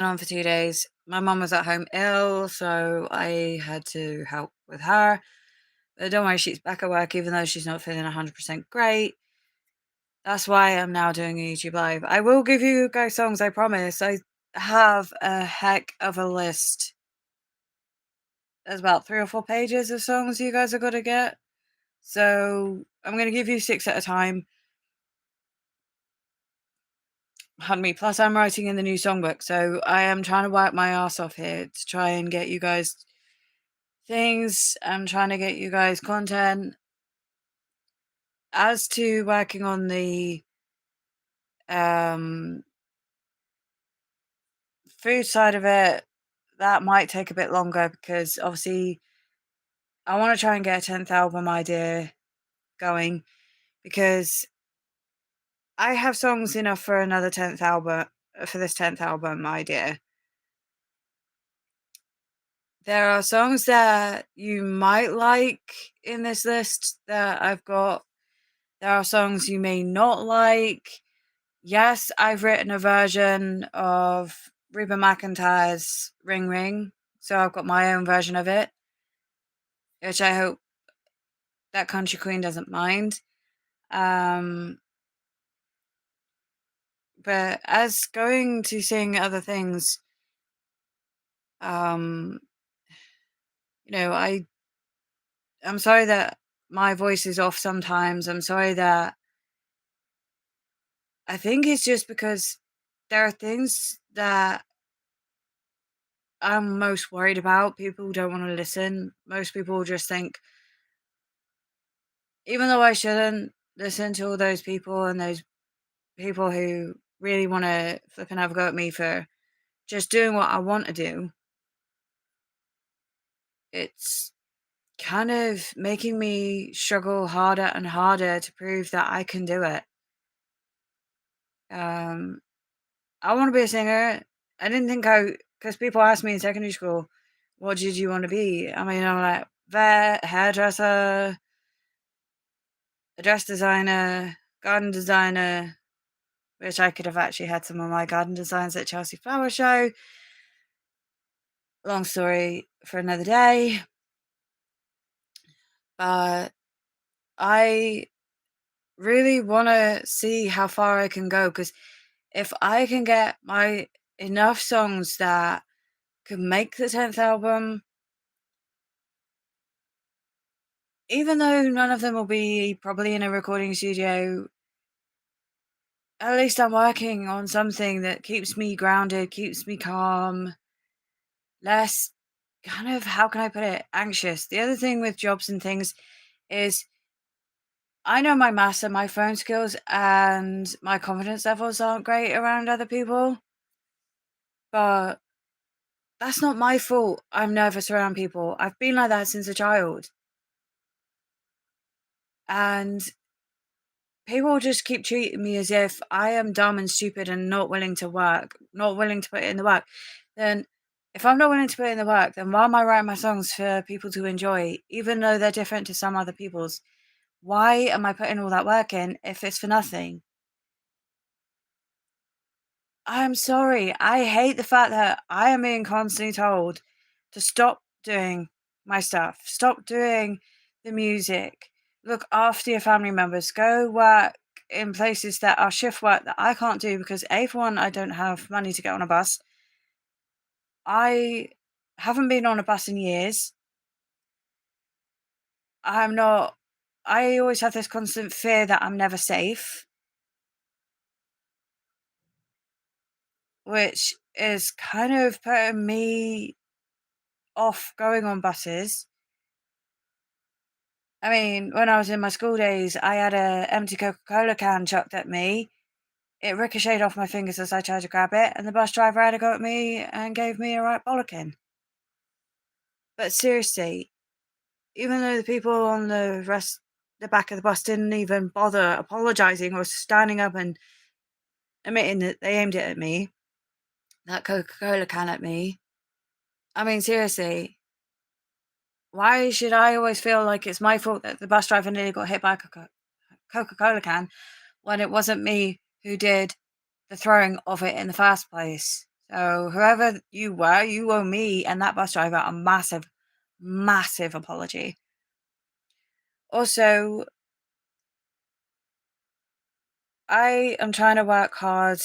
on for 2 days. My mum was at home ill, so I had to help with her. But don't worry, she's back at work even though she's not feeling 100% great. That's why I'm now doing a YouTube live. I will give you guys songs, I promise. I have a heck of a list. There's about 3 or 4 pages of songs you guys are gonna get. So I'm gonna give you 6 at a time. Pardon me. Plus, I'm writing in the new songbook, so I am trying to work my ass off here to try and get you guys things. I'm trying to get you guys content. As to working on the food side of it, that might take a bit longer because obviously I want to try and get a 10th album idea going because I have songs enough for another 10th album, for this 10th album idea. There are songs that you might like in this list that I've got. There are songs you may not like. Yes, I've written a version of Reba McEntire's Ring Ring, so I've got my own version of it, which I hope that country queen doesn't mind. But as going to sing other things, I'm sorry that my voice is off sometimes. I'm sorry that I think it's just because there are things that I'm most worried about. People don't want to listen. Most people just think, even though I shouldn't listen to all those people and those people who really want to flipping have a go at me for just doing what I want to do, it's kind of making me struggle harder and harder to prove that I can do it. I want to be a singer. I didn't think because people asked me in secondary school, what did you want to be? I mean, I'm like, vet, hairdresser, a dress designer, garden designer, which I could have actually had some of my garden designs at Chelsea Flower Show. Long story for another day. But I really want to see how far I can go because if I can get my enough songs that could make the 10th album, even though none of them will be probably in a recording studio, at least I'm working on something that keeps me grounded, keeps me calm, less kind of, how can I put it, anxious. The other thing with jobs and things is I know my maths and my phone skills and my confidence levels aren't great around other people, but that's not my fault. I'm nervous around people. I've been like that since a child. And people just keep treating me as if I am dumb and stupid and not willing to work, not willing to put in the work. Then, if I'm not willing to put in the work, then why am I writing my songs for people to enjoy, even though they're different to some other people's? Why am I putting all that work in if it's for nothing? I'm sorry. I hate the fact that I am being constantly told to stop doing my stuff, stop doing the music, look after your family members, go work in places that are shift work that I can't do because, A, for one, I don't have money to get on a bus. I haven't been on a bus in years. I'm not, I always have this constant fear that I'm never safe, which is kind of putting me off going on buses. I mean, when I was in my school days, I had a empty Coca-Cola can chucked at me. It ricocheted off my fingers as I tried to grab it, and the bus driver had a go at me and gave me a right bollocking. But seriously, even though the people on the back of the bus didn't even bother apologising or standing up and admitting that they aimed it at me, that Coca-Cola can at me. I mean, seriously, why should I always feel like it's my fault that the bus driver nearly got hit by a Coca-Cola can when it wasn't me who did the throwing of it in the first place? So whoever you were, you owe me and that bus driver a massive, massive apology. Also, I am trying to work hard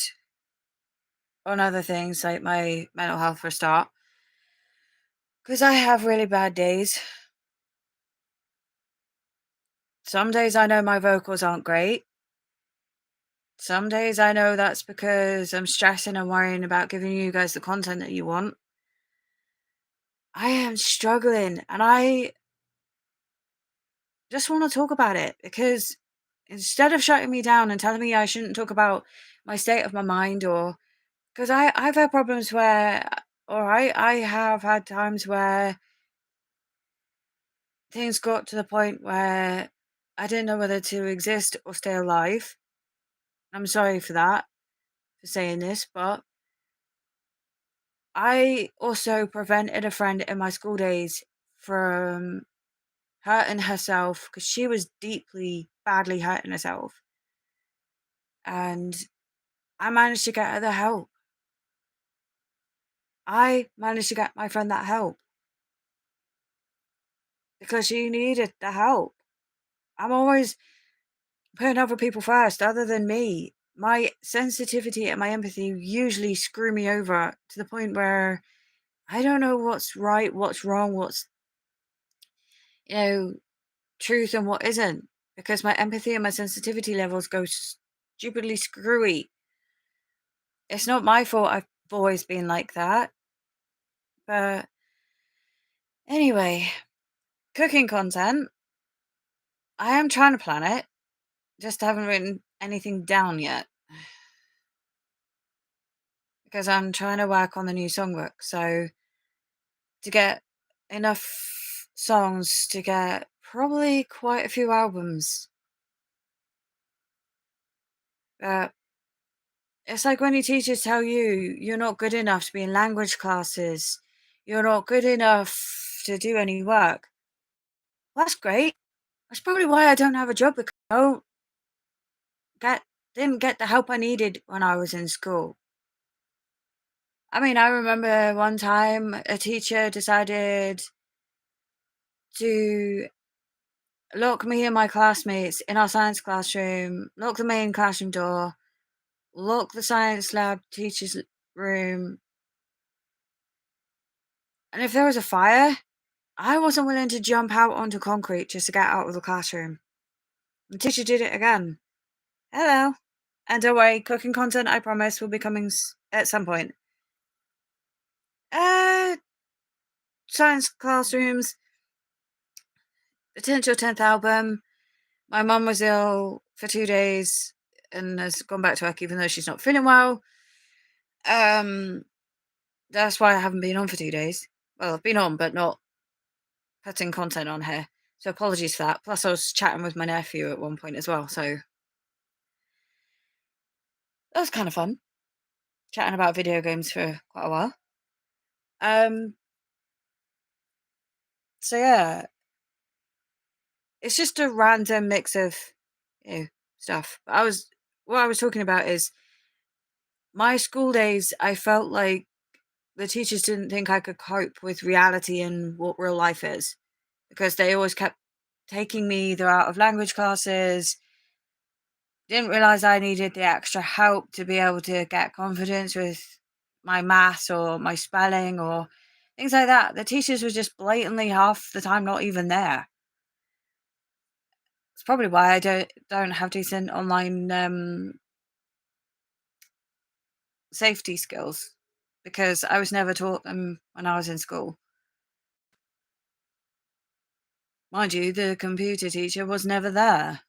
on other things like my mental health for a start, because I have really bad days. Some days I know my vocals aren't great. Some days I know that's because I'm stressing and worrying about giving you guys the content that you want. I am struggling and I just want to talk about it because instead of shutting me down and telling me I shouldn't talk about my state of my mind, or because I've had problems where, or I have had times where things got to the point where I didn't know whether to exist or stay alive. I'm sorry for that, for saying this, but I also prevented a friend in my school days from hurting herself because she was deeply, badly hurting herself. And I managed to get her the help. I managed to get my friend that help because she needed the help. I'm always putting other people first other than me. My sensitivity and my empathy usually screw me over to the point where I don't know what's right, what's wrong, what's, you know, truth and what isn't, because my empathy and my sensitivity levels go stupidly screwy. It's not my fault I've always been like that. But anyway, cooking content. I am trying to plan it, just haven't written anything down yet because I'm trying to work on the new songbook. So to get enough songs to get probably quite a few albums. But it's like when your teachers tell you you're not good enough to be in language classes, you're not good enough to do any work. Well, that's great. That's probably why I don't have a job, because I get, didn't get the help I needed when I was in school. I mean, I remember one time a teacher decided to lock me and my classmates in our science classroom, lock the main classroom door, lock the science lab teacher's room. And if there was a fire, I wasn't willing to jump out onto concrete just to get out of the classroom. The teacher did it again. Hello. And don't worry, cooking content, I promise, will be coming at some point. Uh, Science classrooms, potential 10th album. My mum was ill for 2 days and has gone back to work even though she's not feeling well. That's why I haven't been on for 2 days. Well, I've been on, but not putting content on here. So apologies for that. Plus, I was chatting with my nephew at one point as well. So that was kind of fun, chatting about video games for quite a while. Um, so yeah, it's just a random mix of, stuff. What I was talking about is my school days. I felt like the teachers didn't think I could cope with reality and what real life is, because they always kept taking me either out of language classes, didn't realize I needed the extra help to be able to get confidence with my maths or my spelling or things like that. The teachers were just blatantly half the time not even there. It's probably why I don't have decent online safety skills, because I was never taught them when I was in school. Mind you, the computer teacher was never there.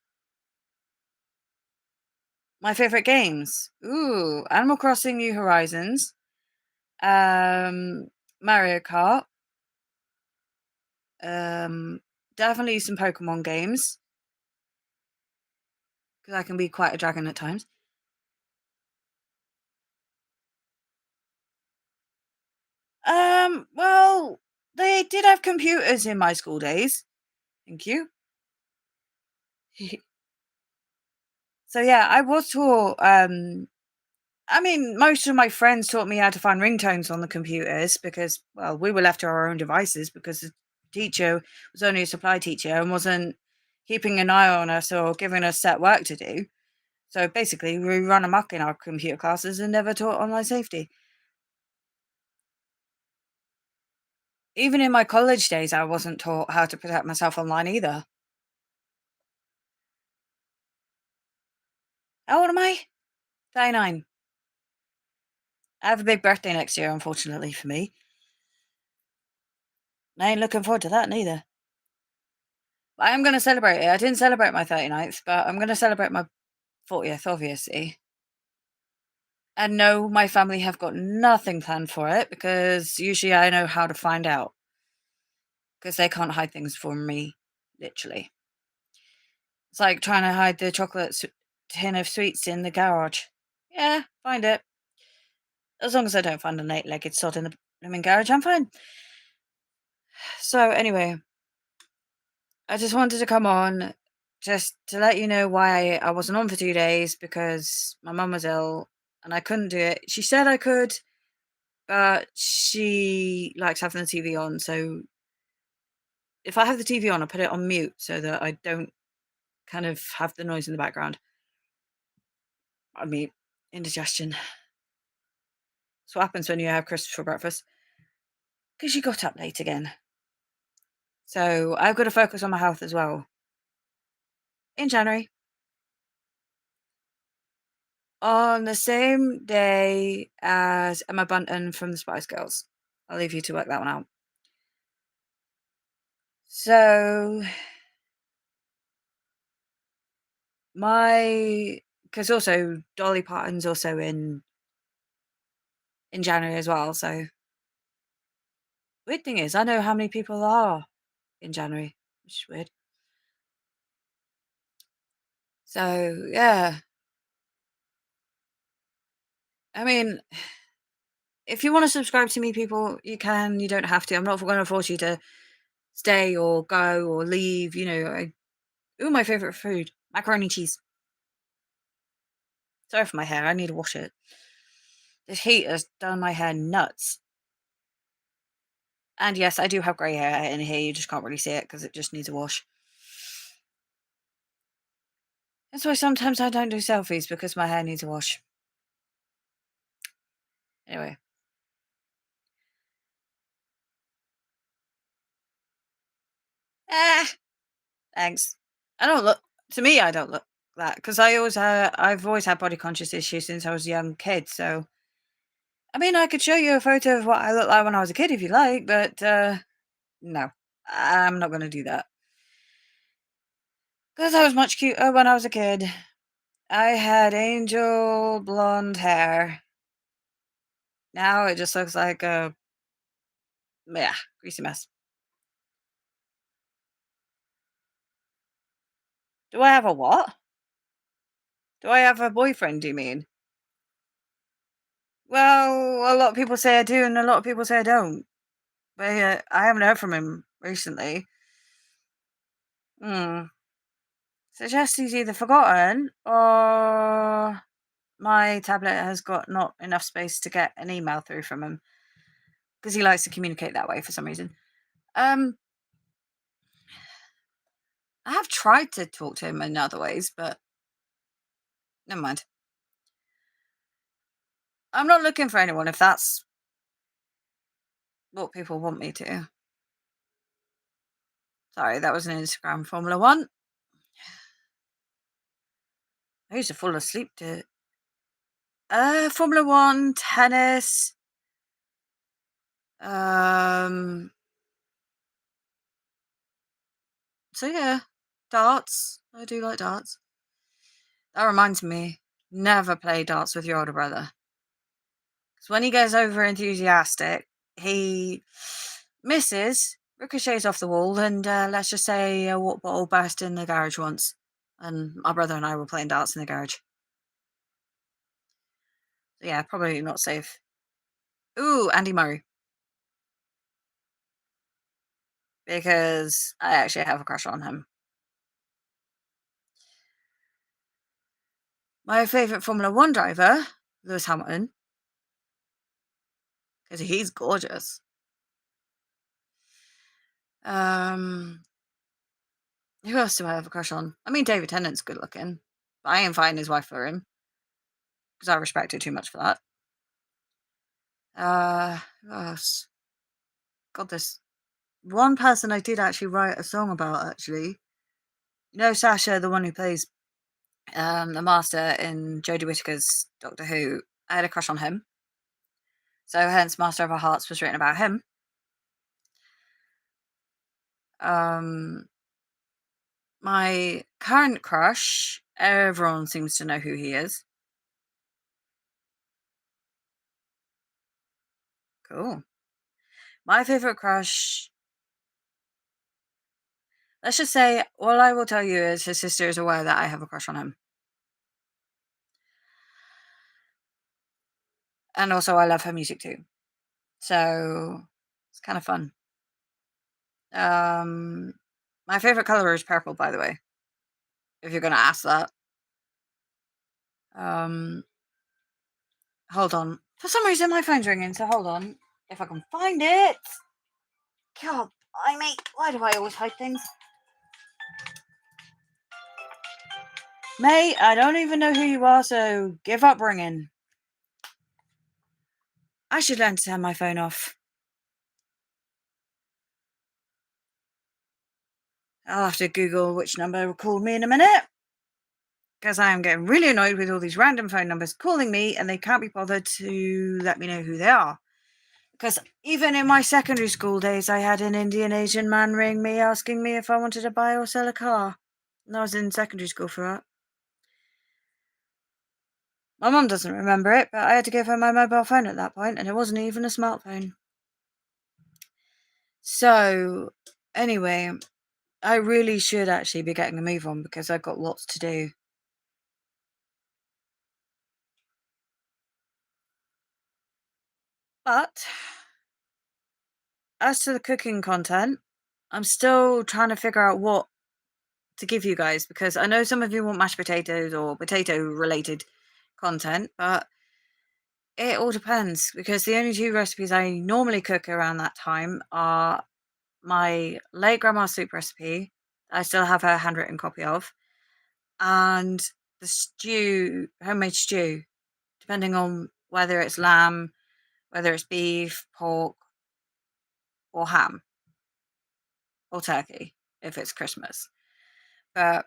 My favorite games. Ooh, Animal Crossing New Horizons. Mario Kart. Definitely some Pokemon games, because I can be quite a dragon at times. Well, they did have computers in my school days. Thank you. So yeah, I was taught I mean, most of my friends taught me how to find ringtones on the computers because, well, we were left to our own devices because the teacher was only a supply teacher and wasn't keeping an eye on us or giving us set work to do. So basically, we run amok in our computer classes and never taught online safety. Even in my college days, I wasn't taught how to protect myself online either. How old am I? 39. I have a big birthday next year, unfortunately for me. I ain't looking forward to that neither. But I am going to celebrate it. I didn't celebrate my 39th, but I'm going to celebrate my 40th, obviously. And no, my family have got nothing planned for it because usually I know how to find out because they can't hide things from me, literally. It's like trying to hide the tin of sweets in the garage. Yeah, find it. As long as I don't find an eight-legged sod in the blooming garage, I'm fine. So anyway, I just wanted to come on just to let you know why I wasn't on for 2 days because my mum was ill and I couldn't do it. She said I could, but she likes having the TV on. So if I have the TV on, I put it on mute so that I don't kind of have the noise in the background. I mean, indigestion. That's what happens when you have crisps for breakfast. Because she got up late again. So I've got to focus on my health as well. In January, on the same day as Emma Bunton from the Spice Girls. I'll leave you to work that one out. So because also Dolly Parton's also in January as well. So weird thing is, I know how many people are in January, which is weird. So yeah, I mean, if you want to subscribe to me, people, you can. You don't have to. I'm not going to force you to stay or go or leave. My favorite food: macaroni and cheese. Sorry for my hair. I need to wash it. This heat has done my hair nuts. And yes, I do have grey hair in here. You just can't really see it because it just needs a wash. That's why sometimes I don't do selfies because my hair needs a wash. Anyway. Ah, thanks. I don't look. To me, I don't look that because I've always had body conscious issues since I was a young kid. So, I mean, I could show you a photo of what I looked like when I was a kid if you like, but no, I'm not going to do that because I was much cuter when I was a kid. I had angel blonde hair. Now it just looks like a greasy mess. Do I have a what? Do I have a boyfriend? Do you mean? Well, a lot of people say I do, and a lot of people say I don't. But I haven't heard from him recently. Hmm. Suggests he's either forgotten or my tablet has got not enough space to get an email through from him because he likes to communicate that way for some reason. Um, I have tried to talk to him in other ways, but never mind. I'm not looking for anyone if that's what people want me to. Sorry, that was an Instagram Formula One. I used to fall asleep to Formula One, tennis, um so yeah, darts. I do like darts. That reminds me, never play darts with your older brother. Because when he gets over enthusiastic, he misses, ricochets off the wall, and let's just say a water bottle burst in the garage once. And my brother and I were playing darts in the garage. So yeah, probably not safe. Ooh, Andy Murray. Because I actually have a crush on him. My favourite Formula One driver, Lewis Hamilton, because he's gorgeous. Um, who else do I have a crush on? I mean, David Tennant's good looking, but I ain't fighting his wife for him because I respect her too much for that. Who else? God, there's one person I did actually write a song about. Actually, you know, Sasha, the one who plays the Master in Jodie Whittaker's Doctor Who. I had a crush on him, so hence Master of Our Hearts was written about him. My current crush, everyone seems to know who he is. Cool. My favourite crush, let's just say, all I will tell you is his sister is aware that I have a crush on him. And also, I love her music too. So, it's kind of fun. My favourite colour is purple, by the way, if you're going to ask that. Hold on. For some reason, my phone's ringing, so hold on. If I can find it. God, why do I always hide things? Mate, I don't even know who you are, so give up ringing. I should learn to turn my phone off. I'll have to Google which number called me in a minute. Because I am getting really annoyed with all these random phone numbers calling me and they can't be bothered to let me know who they are. Because even in my secondary school days, I had an Indian Asian man ring me asking me if I wanted to buy or sell a car. And I was in secondary school for that. My mum doesn't remember it, but I had to give her my mobile phone at that point, and it wasn't even a smartphone. So, anyway, I really should actually be getting a move on because I've got lots to do. But as to the cooking content, I'm still trying to figure out what to give you guys because I know some of you want mashed potatoes or potato related content, but it all depends because the only two recipes I normally cook around that time are my late grandma's soup recipe. I still have her handwritten copy of, and the stew, homemade stew, depending on whether it's lamb, whether it's beef, pork, or ham, or turkey, if it's Christmas. But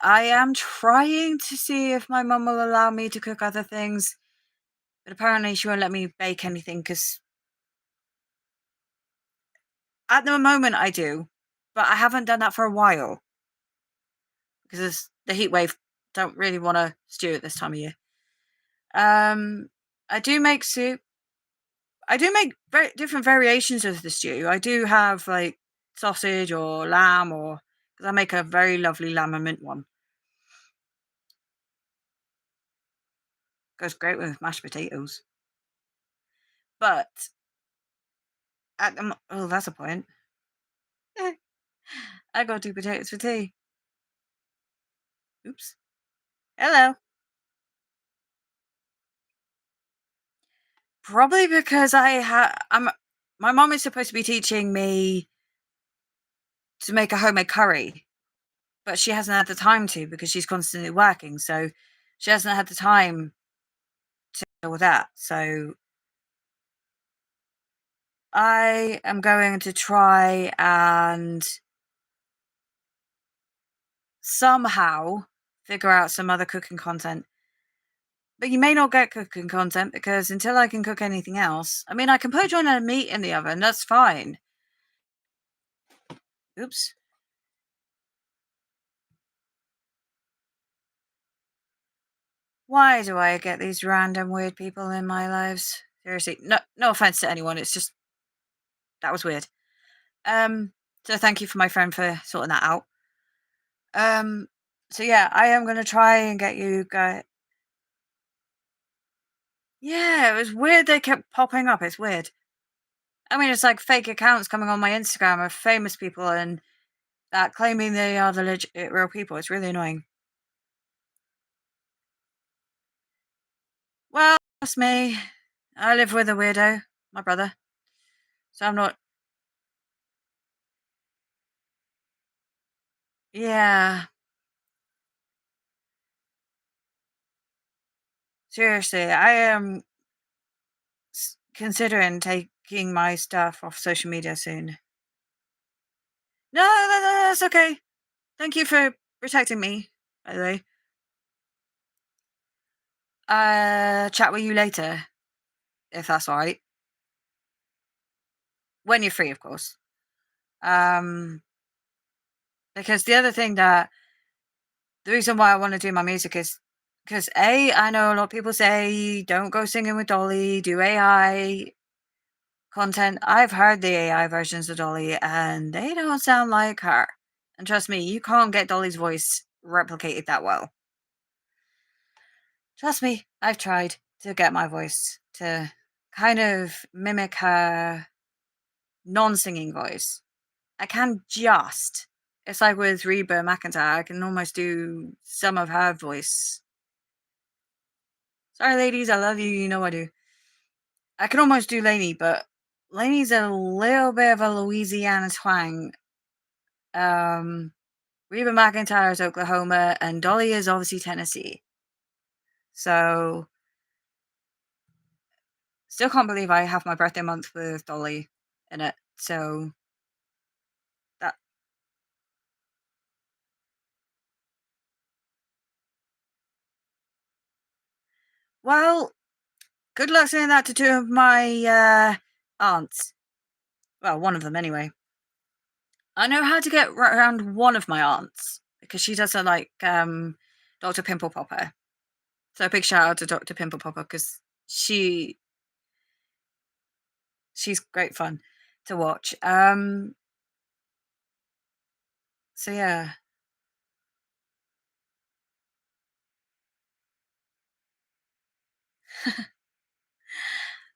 I am trying to see if my mum will allow me to cook other things, but apparently she won't let me bake anything because at the moment I do, but I haven't done that for a while because the heat wave. Don't really want to stew at this time of year. I do make soup. I do make very different variations of the stew. I do have like sausage or lamb, or because I make a very lovely lamb and mint one. Goes great with mashed potatoes. But oh, that's a point. I got 2 potatoes for tea. Oops. Hello. Probably because my mom is supposed to be teaching me to make a homemade curry, but she hasn't had the time to because she's constantly working. So she hasn't had the time to deal with that. So I am going to try and somehow figure out some other cooking content. But you may not get cooking content because until I can cook anything else, I mean, I can put a joint of meat in the oven, that's fine. Oops. Why do I get these random weird people in my lives? Seriously, no offense to anyone, it's just that was weird. So thank you for my friend for sorting that out. So yeah, I am gonna try and get you guys. Yeah, it was weird. They kept popping up. It's weird. I mean, it's like fake accounts coming on my Instagram of famous people and that claiming they are the legit real people. It's really annoying. That's me. I live with a weirdo, my brother. So I'm not. Yeah, seriously, I am considering taking my stuff off social media soon. No, that's okay. Thank you for protecting me, by the way. Chat with you later, if that's all right. When you're free, of course. Um, because the reason why I want to do my music is because I know a lot of people say don't go singing with Dolly, do AI content. I've heard the AI versions of Dolly and they don't sound like her. And trust me, you can't get Dolly's voice replicated that well. Trust me, I've tried to get my voice to kind of mimic her non singing voice. I can just. It's like with Reba McEntire, I can almost do some of her voice. Sorry, ladies, I love you. You know I do. I can almost do Lainey, but Lainey's a little bit of a Louisiana twang. Reba McEntire is Oklahoma, and Dolly is obviously Tennessee. So, still can't believe I have my birthday month with Dolly in it. So, that. Well, good luck saying that to two of my aunts. Well, one of them anyway. I know how to get around one of my aunts because she does a like Dr. Pimple Popper. So a big shout out to Dr. Pimple Popper because she she's great fun to watch. So yeah.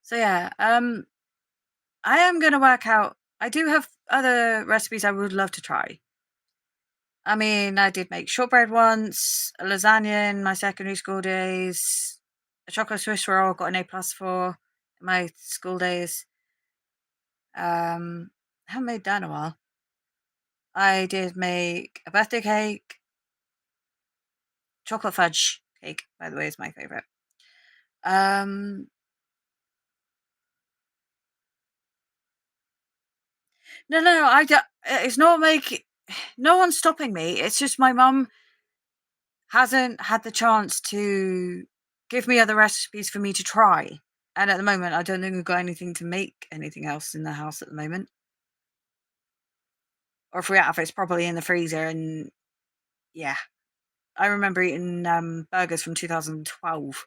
So yeah. I am gonna work out. I do have other recipes I would love to try. I mean, I did make shortbread once, a lasagna in my secondary school days, a chocolate Swiss roll, got an A plus for in my school days. I haven't made that in a while. I did make a birthday cake. Chocolate fudge cake, by the way, is my favorite. Um, no, it's not make. No one's stopping me. It's just my mum hasn't had the chance to give me other recipes for me to try. And at the moment, I don't think we've got anything to make anything else in the house at the moment. Or if we have, it's probably in the freezer. And yeah, I remember eating burgers from 2012.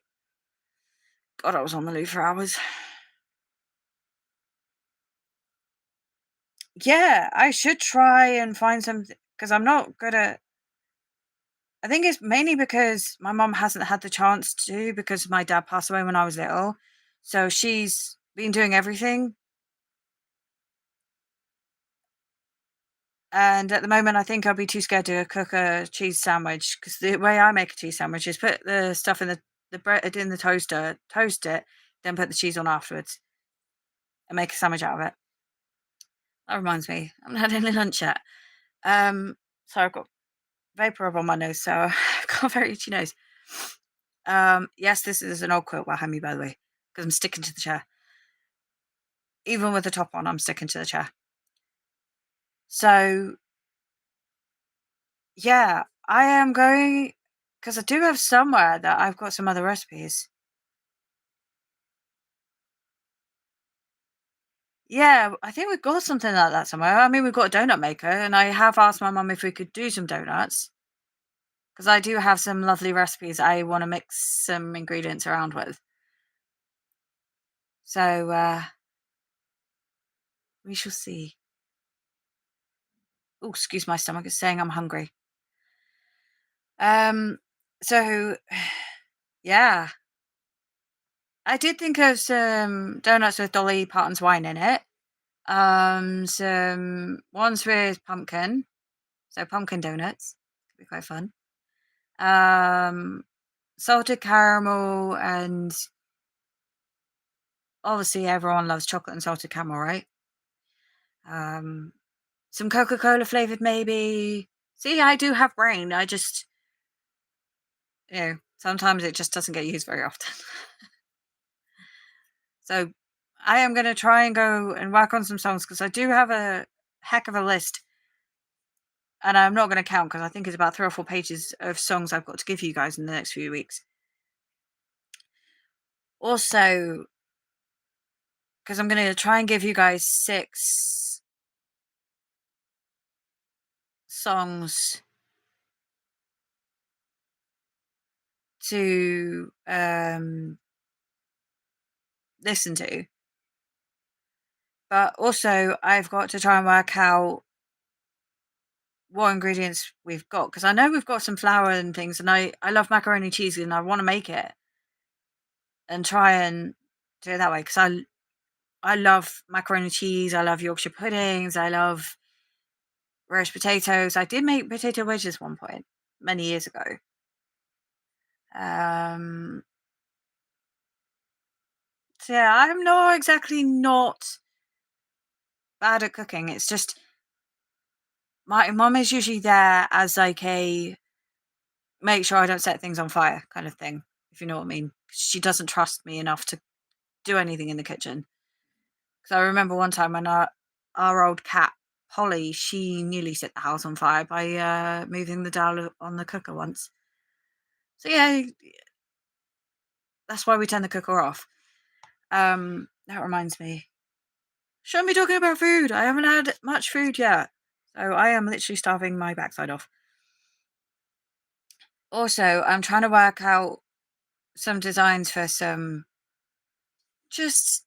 God, I was on the loo for hours. Yeah, I should try and find something because I'm not good at. I think it's mainly because my mum hasn't had the chance to because my dad passed away when I was little. So she's been doing everything. And at the moment, I think I'll be too scared to cook a cheese sandwich because the way I make a cheese sandwich is put the stuff in the bread in the toaster, toast it, then put the cheese on afterwards and make a sandwich out of it. That reminds me, I haven't had any lunch yet. So I've got vapor up on my nose, so I've got a very itchy nose. Yes, this is an old quilt behind me, by the way, because I'm sticking to the chair. Even with the top on, I'm sticking to the chair. So yeah, I am going because I do have somewhere that I've got some other recipes. Yeah, I think we've got something like that somewhere. I mean, we've got a donut maker, and I have asked my mum if we could do some donuts because I do have some lovely recipes I want to mix some ingredients around with. So we shall see. Oh, excuse my stomach is saying I'm hungry. Um, so yeah, I did think of some donuts with Dolly Parton's wine in it. Some ones with pumpkin, so pumpkin donuts could be quite fun. Um, Salted caramel and obviously everyone loves chocolate and salted caramel, right? Um, some Coca-Cola flavored maybe. See, I do have brain. I just, sometimes it just doesn't get used very often. So I am going to try and go and work on some songs because I do have a heck of a list. And I'm not going to count because I think it's about 3 or 4 pages of songs I've got to give you guys in the next few weeks. Also, because I'm going to try and give you guys 6 songs to listen to. But also, I've got to try and work out what ingredients we've got because I know we've got some flour and things, and I love macaroni cheese and I want to make it and try and do it that way because I love macaroni cheese. I love Yorkshire puddings. I love roast potatoes. I did make potato wedges one point many years ago. So yeah, I'm not exactly not bad at cooking. It's just my mum is usually there as like a make sure I don't set things on fire kind of thing, if you know what I mean. She doesn't trust me enough to do anything in the kitchen. Because I remember one time when our old cat Polly, she nearly set the house on fire by moving the dial on the cooker once. So yeah, that's why we turn the cooker off. That reminds me. Shouldn't be talking about food. I haven't had much food yet. So I am literally starving my backside off. Also, I'm trying to work out some designs for some just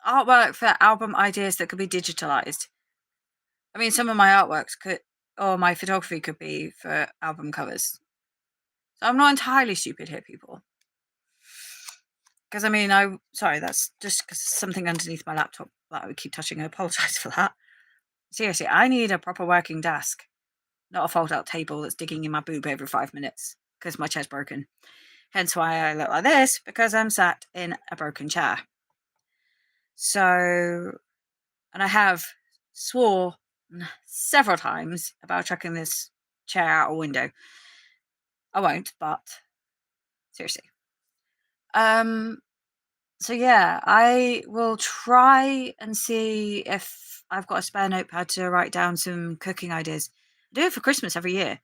artwork for album ideas that could be digitalized. I mean, some of my artworks could, or my photography could be for album covers. So I'm not entirely stupid here, people. Because I mean, sorry, that's just cause something underneath my laptop that I would keep touching. I apologize for that. Seriously, I need a proper working desk, not a fold-out table that's digging in my boob every 5 minutes because my chair's broken. Hence why I look like this, because I'm sat in a broken chair. So, and I have swore several times about chucking this chair out a window. I won't, but seriously. So yeah, I will try and see if I've got a spare notepad to write down some cooking ideas. I do it for Christmas every year.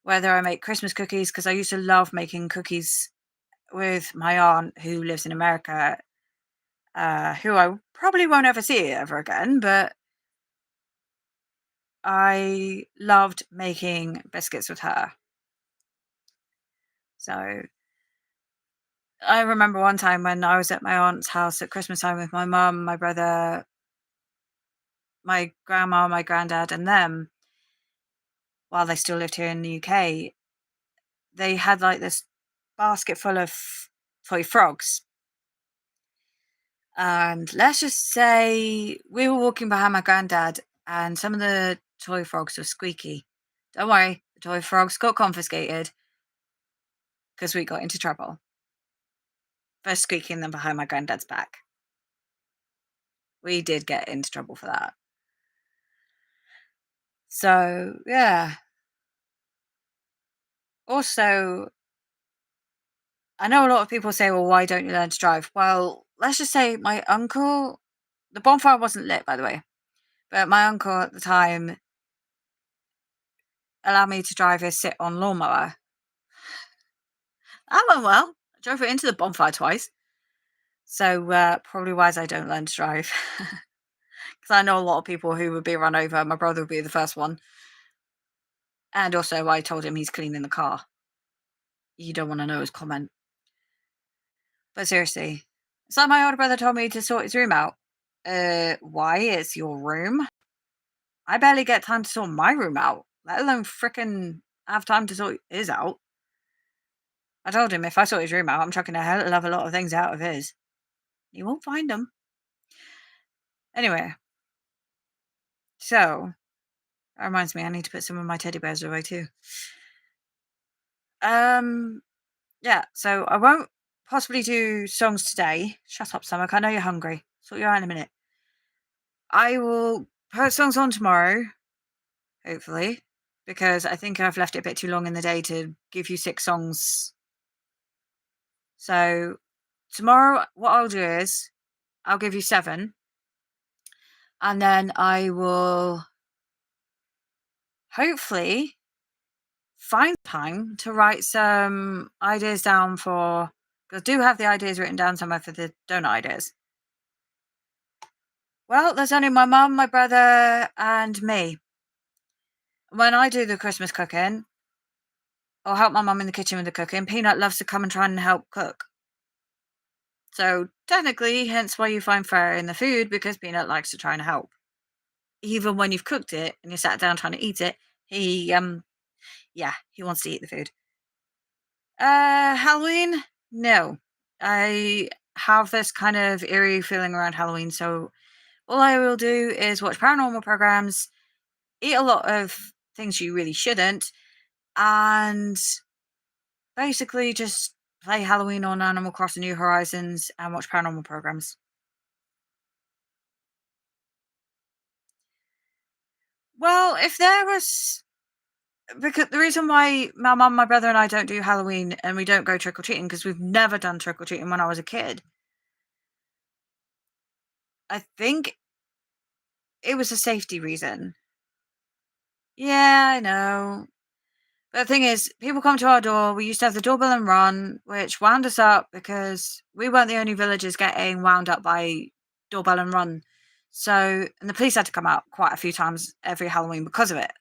Whether I make Christmas cookies, because I used to love making cookies with my aunt who lives in America, who I probably won't ever see ever again, but I loved making biscuits with her. So I remember one time when I was at my aunt's house at Christmas time with my mum, my brother, my grandma, my granddad, and them, while they still lived here in the UK, they had like this basket full of toy frogs. And let's just say we were walking behind my granddad, and some of the toy frogs were squeaky. Don't worry, the toy frogs got confiscated because we got into trouble for squeaking them behind my granddad's back. We did get into trouble for that. So, yeah. Also, I know a lot of people say, well, why don't you learn to drive? Well, let's just say my uncle, the bonfire wasn't lit, by the way, but my uncle at the time allowed me to drive his sit on lawnmower. That went well. I drove it into the bonfire twice. So, probably why I don't learn to drive. Because I know a lot of people who would be run over. My brother would be the first one. And also, I told him he's cleaning the car. You don't want to know his comment. But seriously, it's like my older brother told me to sort his room out. Why? It's your room? I barely get time to sort my room out, let alone frickin' have time to sort his out. I told him if I sort his room out, I'm chucking a hell of a lot of things out of his. You won't find them. Anyway, so that reminds me, I need to put some of my teddy bears away too. Yeah, so I won't possibly do songs today. Shut up, Stomach. I know you're hungry. Sort you out in a minute. I will put songs on tomorrow, hopefully, because I think I've left it a bit too long in the day to give you 6 songs. So tomorrow, what I'll do is I'll give you 7, and then I will hopefully find time to write some ideas down for. Because I do have the ideas written down somewhere for the donut ideas. Well, there's only my mum, my brother, and me. When I do the Christmas cooking, I'll help my mum in the kitchen with the cooking. Peanut loves to come and try and help cook. So technically, hence why you find fire in the food, because Peanut likes to try and help. Even when you've cooked it and you sat down trying to eat it, he wants to eat the food. Halloween? No. I have this kind of eerie feeling around Halloween, so all I will do is watch paranormal programs, eat a lot of things you really shouldn't, and basically just play Halloween on Animal Crossing New Horizons and watch paranormal programs. Well, if there was, because the reason why my mum, my brother, and I don't do Halloween and we don't go trick or treating, because we've never done trick or treating when I was a kid. I think it was a safety reason. Yeah, I know. But the thing is, people come to our door. We used to have the doorbell and run, which wound us up because we weren't the only villagers getting wound up by doorbell and run. So, and the police had to come out quite a few times every Halloween because of it.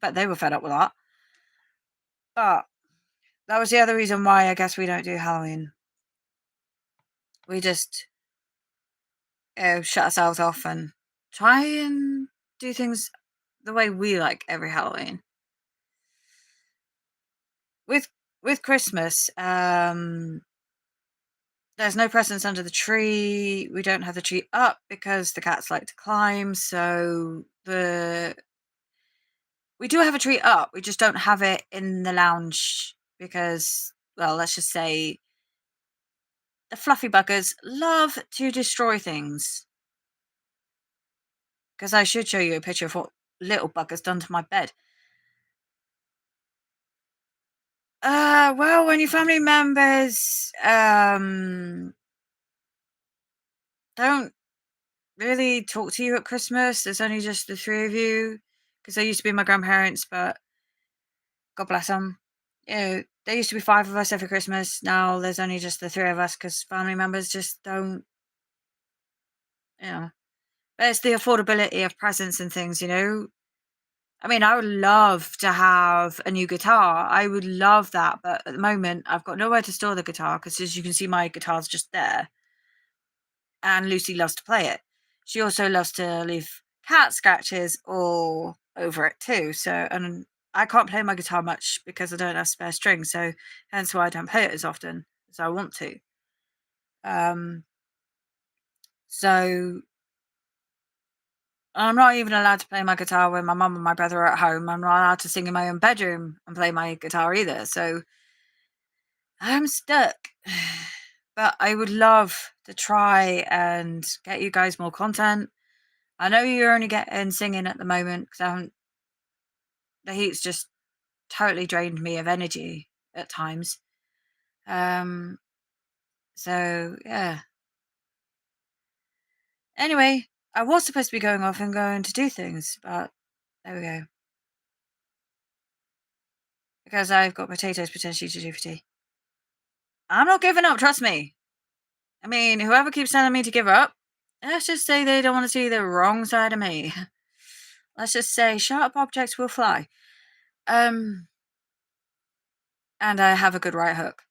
But they were fed up with that. But that was the other reason why I guess we don't do Halloween. We just shut ourselves off and try and do things the way we like every Halloween. With Christmas, there's no presents under the tree. We don't have the tree up because the cats like to climb. So we do have a tree up. We just don't have it in the lounge because, well, let's just say the fluffy buggers love to destroy things. Because I should show you a picture of what little bugger's done to my bed. Well, when your family members don't really talk to you at Christmas, there's only just the 3 of you. Because they used to be my grandparents, but God bless them. You know, there used to be 5 of us every Christmas. Now there's only just the 3 of us because family members just don't, you know. But it's the affordability of presents and things, you know. I mean, I would love to have a new guitar. I would love that. But at the moment, I've got nowhere to store the guitar because, as you can see, my guitar's just there. And Lucy loves to play it. She also loves to leave cat scratches all over it too. So, and I can't play my guitar much because I don't have spare strings. So, hence why I don't play it as often as I want to. So I'm not even allowed to play my guitar when my mum and my brother are at home. I'm not allowed to sing in my own bedroom and play my guitar either. So I'm stuck. But I would love to try and get you guys more content. I know you're only getting singing at the moment because the heat's just totally drained me of energy at times. So yeah. Anyway, I was supposed to be going off and going to do things, but there we go. Because I've got potatoes potentially to do for tea. I'm not giving up, trust me. I mean, whoever keeps telling me to give up, let's just say they don't want to see the wrong side of me. Let's just say sharp objects will fly. And I have a good right hook.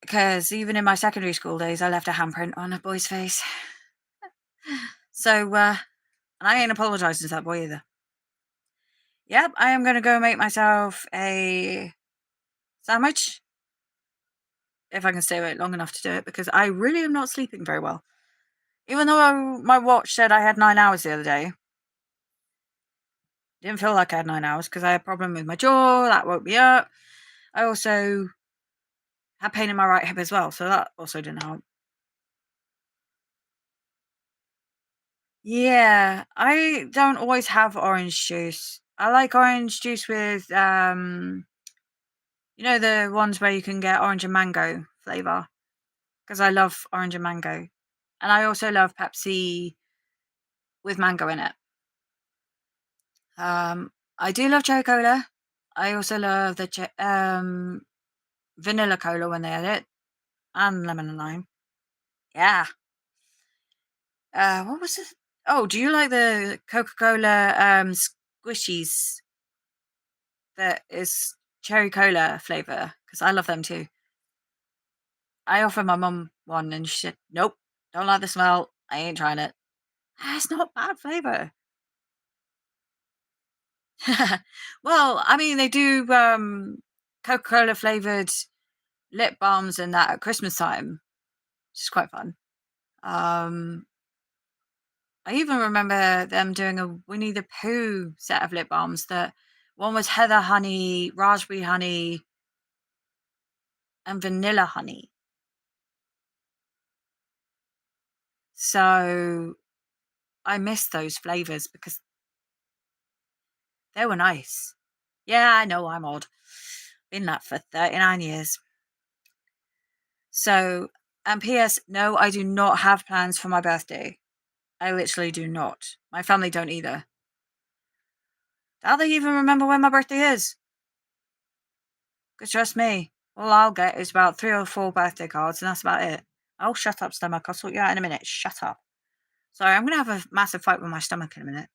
Because even in my secondary school days, I left a handprint on a boy's face. So, and I ain't apologising to that boy either. Yep, I am going to go make myself a sandwich. If I can stay awake long enough to do it, because I really am not sleeping very well. Even though my watch said I had 9 hours the other day. Didn't feel like I had 9 hours because I had a problem with my jaw. That woke me up. I also Had pain in my right hip as well, so that also didn't help. Yeah, I don't always have orange juice. I like orange juice with, the ones where you can get orange and mango flavor, because I love orange and mango. And I also love Pepsi with mango in it. I do love cherry cola. I also love the vanilla cola when they add it, and lemon and lime. Yeah. What was it? Oh, do you like the Coca-Cola squishies that is cherry cola flavor? Because I love them too. I offered my mum one and she said, "Nope, don't like the smell. I ain't trying it." It's not bad flavor. Well, I mean, they do Coca-Cola flavored lip balms and that at Christmas time, which is quite fun. Um, I even remember them doing a Winnie the Pooh set of lip balms. That one was heather honey, raspberry honey, and vanilla honey. So I miss those flavors because they were nice. Yeah, I know I'm odd. Been that for 39 years. So, and P.S. No, I do not have plans for my birthday. I literally do not. My family don't either. Don't they even remember when my birthday is? Because trust me, all I'll get is about 3 or 4 birthday cards, and that's about it. Oh, shut up, stomach. I'll sort you out in a minute. Shut up. Sorry, I'm going to have a massive fight with my stomach in a minute.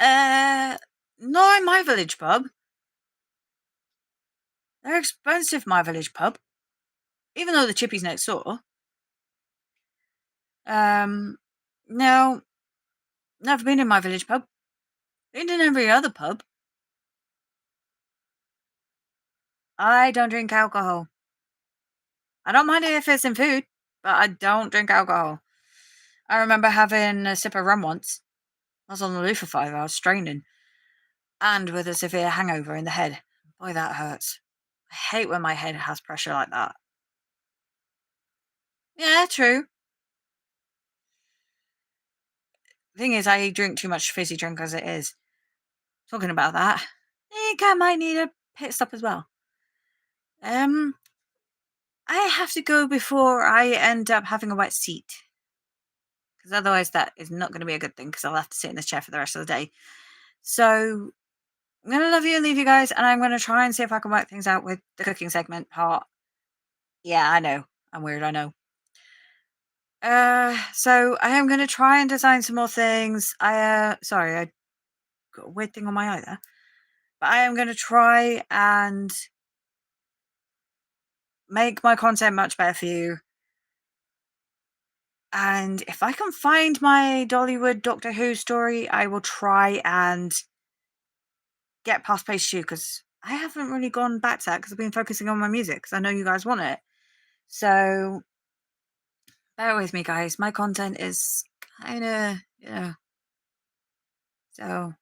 Uh, Not in my village pub. They're expensive, my village pub. Even though the chippy's next door. Um, no, never been in my village pub. Been in every other pub. I don't drink alcohol. I don't mind it if it's in food, but I don't drink alcohol. I remember having a sip of rum once. I was on the loo for 5 hours, straining, and with a severe hangover in the head. Boy, that hurts. I hate when my head has pressure like that. Yeah, true. Thing is, I drink too much fizzy drink as it is. Talking about that, I think I might need a pit stop as well. Um, I have to go before I end up having a wet seat. Because otherwise, that is not going to be a good thing. Because I'll have to sit in this chair for the rest of the day. So I'm going to love you and leave you guys, and I'm going to try and see if I can work things out with the cooking segment part. Yeah, I know. I'm weird, I know. So I am going to try and design some more things. Sorry, I got a weird thing on my eye there. But I am going to try and make my content much better for you. And if I can find my Dollywood Doctor Who story, I will try and get past page 2 because I haven't really gone back to that because I've been focusing on my music because I know you guys want it. So bear with me, guys. My content is kind of, so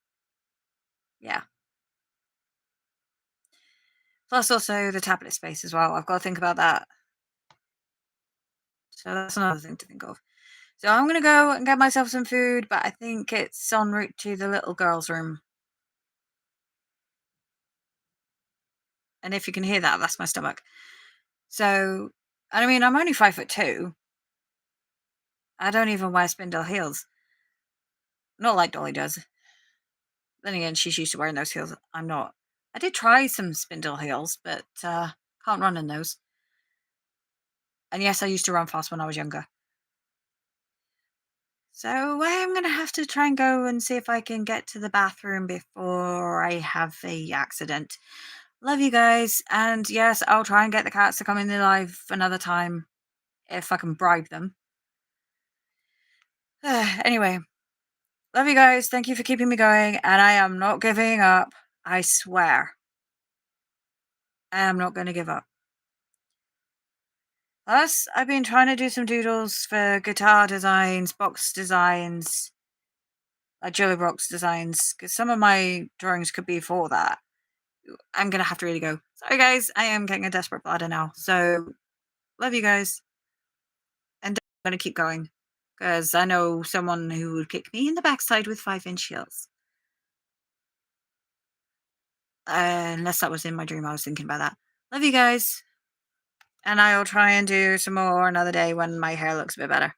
yeah. Plus also the tablet space as well. I've got to think about that. So that's another thing to think of. So I'm going to go and get myself some food, but I think it's en route to the little girl's room. And if you can hear that, that's my stomach. So, I mean, I'm only 5'2". I don't even wear spindle heels. Not like Dolly does. Then again, she's used to wearing those heels. I'm not. I did try some spindle heels, but can't run in those. And yes, I used to run fast when I was younger. So I'm going to have to try and go and see if I can get to the bathroom before I have a accident. Love you guys. And yes, I'll try and get the cats to come in the live another time if I can bribe them. Anyway, love you guys. Thank you for keeping me going. And I am not giving up. I swear. I am not going to give up. Plus, I've been trying to do some doodles for guitar designs, box designs, like jewelry box designs, because some of my drawings could be for that. I'm gonna have to really go. Sorry, guys. I am getting a desperate bladder now. So love you guys, and I'm gonna keep going because I know someone who would kick me in the backside with 5-inch heels. Unless that was in my dream, I was thinking about that. Love you guys, and I'll try and do some more another day when my hair looks a bit better.